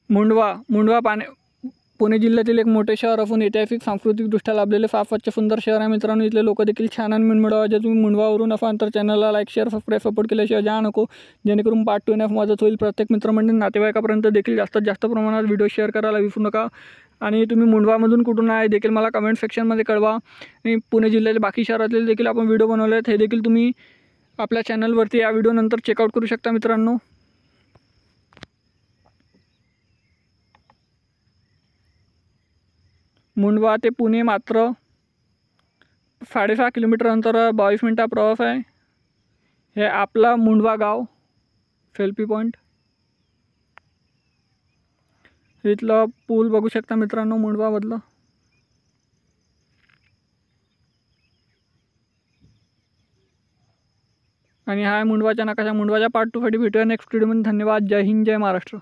मुंडवा पुणे जिल्ह्यातील एक मोठे शहर असून ऐतिहासिक सांस्कृतिकदृष्ट्या लाभलेले फार सुंदर शहर आहे मित्रांनो। इथले लोक देखील छान आणि मनमिळाऊ आहेत। जर तुम्ही मुंडवावरून असाल तर चॅनलला लाईक शेअर सबस्क्राईब सपोर्ट केल्याशिवाय जाऊ नको, जेणेकरून पार्ट 2 मदत होईल। प्रत्येक मित्रमंडळी नातेवाईकापर्यंत देखील जास्तीत जास्त प्रमाणात व्हिडिओ शेअर करायला विसरू नका। आणि तुम्ही मुंडवामधून कुठून आहे देखील मला कमेंट सेक्शनमध्ये कळवा। आणि पुणे जिल्ह्यातील बाकी शहरातले देखील आपण व्हिडिओ बनवले आहेत, हे देखील तुम्ही आपल्या चॅनलवरती या व्हिडिओनंतर चेकआउट करू शकता मित्रांनो। मुंडवा ते पुणे मात्र 6.5 किलोमीटर अंतरावर 22 मिनिटा प्रवास आहे। हे आपला मुंडवा गाव सेल्फी पॉईंट, इथलं पूल बघू शकता मित्रांनो मुंडवामधलं। आणि हा मुंडवाचा नकाशा। मुंडवाच्या पार्ट 2 साठी भेटूया नेक्स्ट व्हिडिओमध्ये। धन्यवाद। जय हिंद, जय महाराष्ट्र।